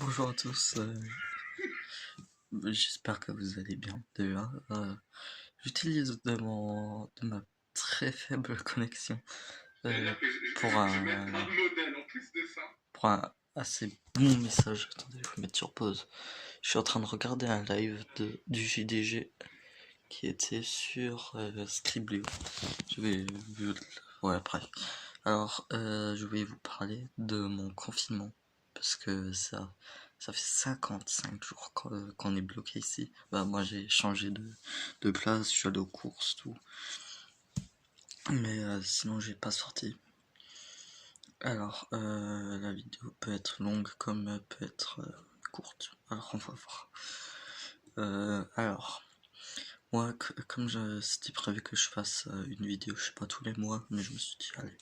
Bonjour à tous, j'espère que vous allez bien. Déjà, j'utilise de ma très faible connexion euh, pour pour un assez bon message. Attendez, je vais mettre sur pause. Je suis en train de regarder un live du JDG qui était sur Scriblio. Je vais, ouais, après. Alors, je vais vous parler de mon confinement parce que ça fait 55 jours qu'on est bloqué ici. Bah, moi j'ai changé de place, je suis allé aux courses, tout. Mais sinon j'ai pas sorti. Alors, la vidéo peut être longue comme peut être courte. Alors on va voir. Alors, moi, c'était prévu que je fasse une vidéo, je sais pas, tous les mois, mais je me suis dit, allez.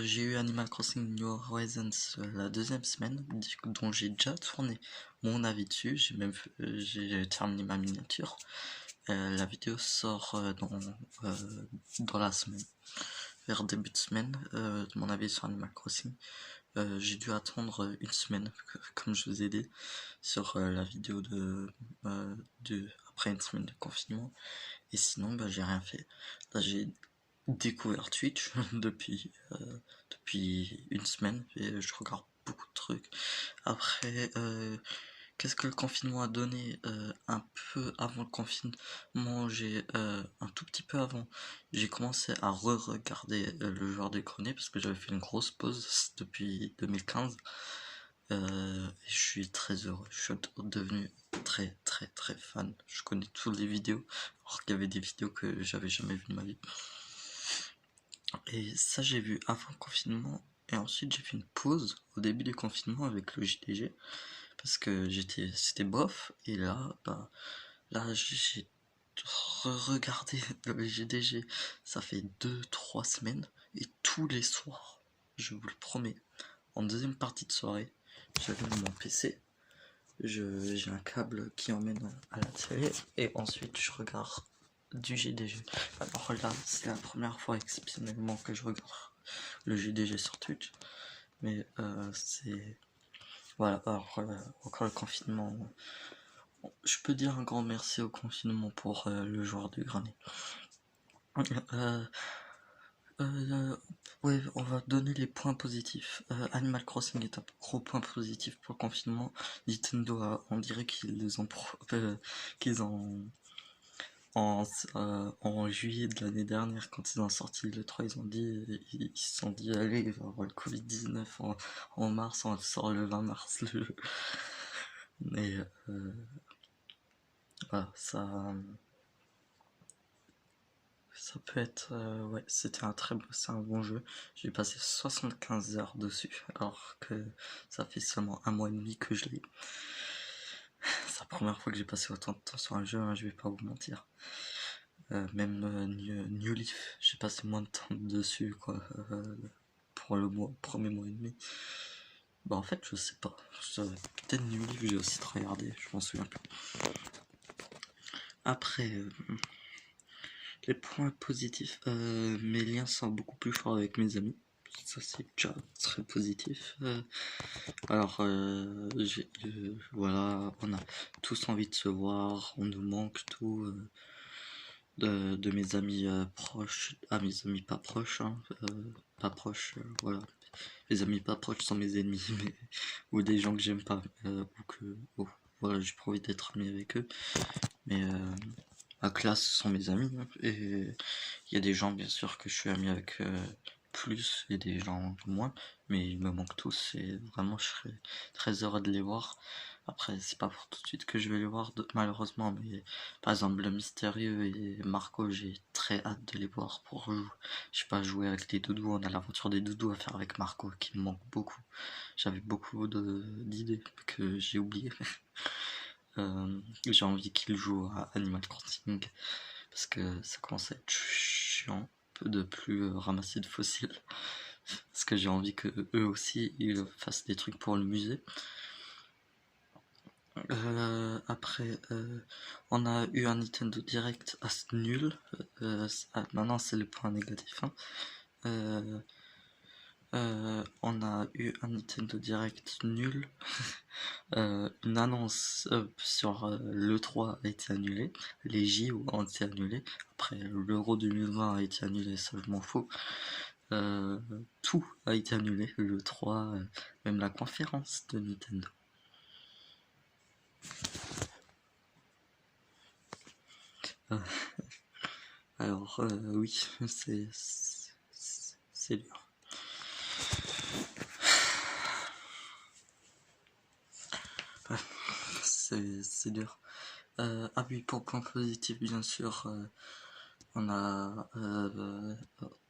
J'ai eu Animal Crossing New Horizons la deuxième semaine, dont j'ai déjà tourné mon avis dessus, j'ai terminé ma miniature. La vidéo sort dans la semaine, vers début de semaine, mon avis sur Animal Crossing. J'ai dû attendre une semaine, comme je vous ai dit, sur la vidéo après une semaine de confinement. Et sinon, bah, j'ai rien fait. Là, j'ai découvert Twitch depuis une semaine et je regarde beaucoup de trucs. Après, qu'est-ce que le confinement a donné un peu avant le confinement, un tout petit peu avant, j'ai commencé à re-regarder le joueur des greniers parce que j'avais fait une grosse pause depuis 2015. Et je suis très heureux, je suis devenu très très très fan. Je connais toutes les vidéos, alors qu'il y avait des vidéos que j'avais jamais vues de ma vie. Et ça, j'ai vu avant le confinement. Et ensuite, j'ai fait une pause au début du confinement avec le JDG. Parce que c'était bof. Et là, j'ai regardé le JDG. Ça fait 2-3 semaines. Et tous les soirs, je vous le promets, en deuxième partie de soirée, j'allume mon PC. J'ai un câble qui emmène à la télé. Et ensuite, je regarde du GDG. Alors là, c'est la première fois exceptionnellement que je regarde le GDG sur Twitch. Mais c'est... Voilà, alors encore le confinement. Je peux dire un grand merci au confinement pour le joueur du grenier. Euh, ouais, on va donner les points positifs. Animal Crossing est un gros point positif pour le confinement. Nintendo, on dirait qu'ils ont en juillet de l'année dernière, quand ils ont sorti le 3, ils se sont dit, allez, il va y avoir le Covid-19 en mars, on sort le 20 mars le jeu. Mais voilà, ça peut être, ouais, c'est un bon jeu. J'ai passé 75 heures dessus, alors que ça fait seulement un mois et demi que je l'ai. C'est la première fois que j'ai passé autant de temps sur un jeu, hein, je vais pas vous mentir. Même New Leaf, j'ai passé moins de temps dessus, quoi, pour premier mois et demi. Bah, en fait, je sais pas. Peut-être New Leaf, j'ai aussi regardé, je m'en souviens plus. Après, les points positifs, mes liens sont beaucoup plus forts avec mes amis. Ça, c'est déjà très positif. Alors, voilà, on a tous envie de se voir, on nous manque tout. De mes amis proches à mes amis pas proches, hein, pas proches, voilà. Les amis pas proches sont mes ennemis, mais, ou des gens que j'aime pas, voilà, j'ai pas envie d'être ami avec eux, mais ma classe sont mes amis, hein, et il y a des gens bien sûr que je suis ami avec plus et des gens moins, mais ils me manquent tous et vraiment je serais très heureux de les voir. Après, c'est pas pour tout de suite que je vais les voir, malheureusement, mais par exemple, le Mystérieux et Marco, j'ai très hâte de les voir pour, je sais pas, jouer avec les doudous. On a l'aventure des doudous à faire avec Marco qui me manque beaucoup. J'avais beaucoup d'idées que j'ai oubliées. J'ai envie qu'il joue à Animal Crossing parce que ça commence à être chiant de plus ramasser de fossiles parce que j'ai envie que eux aussi ils fassent des trucs pour le musée. Après, on a eu un Nintendo Direct assez nul. Maintenant, c'est le point négatif. Hein. On a eu un Nintendo Direct nul. Une annonce sur l'E3 a été annulée. Les JO ont été annulés. Après, l'Euro 2020 a été annulé, ça je m'en fous. Tout a été annulé. L'E3, même la conférence de Nintendo. Alors, oui, c'est dur. C'est dur. Ah oui, pour point positif, bien sûr, on a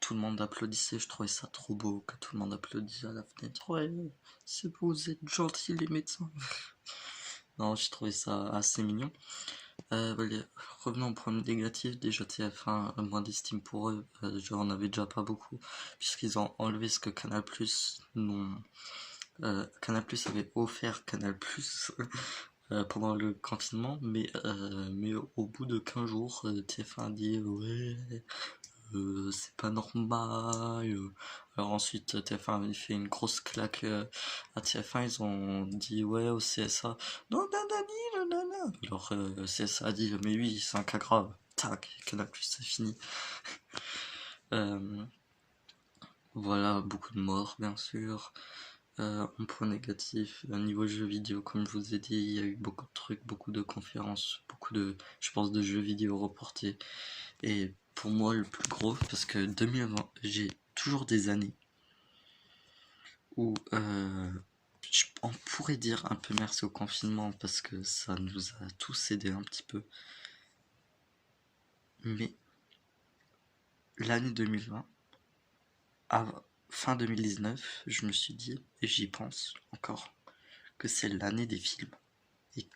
tout le monde applaudissait. Je trouvais ça trop beau que tout le monde applaudisse à la fenêtre. Ouais, c'est beau, vous êtes gentils les médecins. Non, j'ai trouvé ça assez mignon. Revenons au point négatif. Déjà TF1, moins d'estime pour eux. J'en avais déjà pas beaucoup, puisqu'ils ont enlevé ce que Canal Plus non. Canal Plus avait offert Canal Plus pendant le confinement, mais au bout de 15 jours, TF1 a dit ouais, c'est pas normal. Alors ensuite, TF1 avait fait une grosse claque à TF1, ils ont dit ouais au CSA, non, nanani, nanana. Alors CSA a dit mais oui, c'est un cas grave. Tac, Canal Plus, c'est fini. Voilà, beaucoup de morts, bien sûr. En point négatif, au niveau jeux vidéo, comme je vous ai dit, il y a eu beaucoup de trucs, beaucoup de conférences, beaucoup de, je pense, de jeux vidéo reportés. Et pour moi, le plus gros, parce que 2020, j'ai toujours des années où on pourrait dire un peu merci au confinement parce que ça nous a tous aidés un petit peu. Mais l'année 2020, fin 2019, je me suis dit, et j'y pense encore, que c'est l'année des films. Et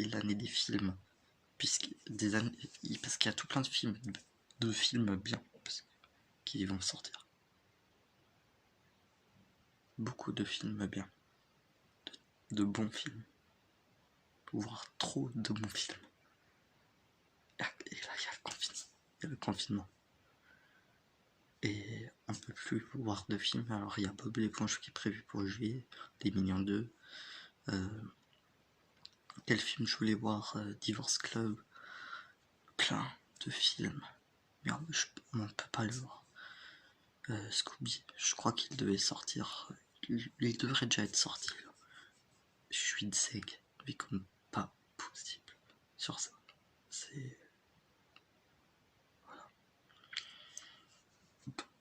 l'année des films, parce qu'il y a tout plein de films bien qui vont sortir. Beaucoup de films bien, de bons films, voire trop de bons films. Et là, il y a le confinement. Il y a le confinement. Et on peut plus voir de films. Alors, il y a Bob l'éponge qui est prévu pour juillet, Les Mignons 2. Quel film je voulais voir Divorce Club. Plein de films. Mais on ne peut pas le voir. Scooby, je crois qu'il devait sortir. Il devrait déjà être sorti. Là. Je suis deg, mais comme pas possible sur ça. C'est.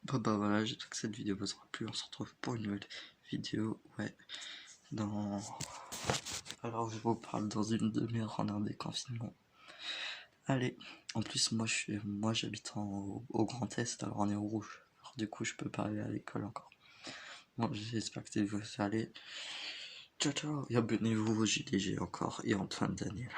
Bah voilà, j'espère que cette vidéo vous aura plu. On se retrouve pour une nouvelle vidéo. Ouais. Alors je vous parle dans une demi-heure en un déconfinement. Allez, en plus moi j'habite au Grand Est, alors on est au rouge. Alors du coup je peux pas aller à l'école encore. Bon, j'espère que vous allez. Ciao ciao et abonnez-vous au JDG encore et Antoine Daniel.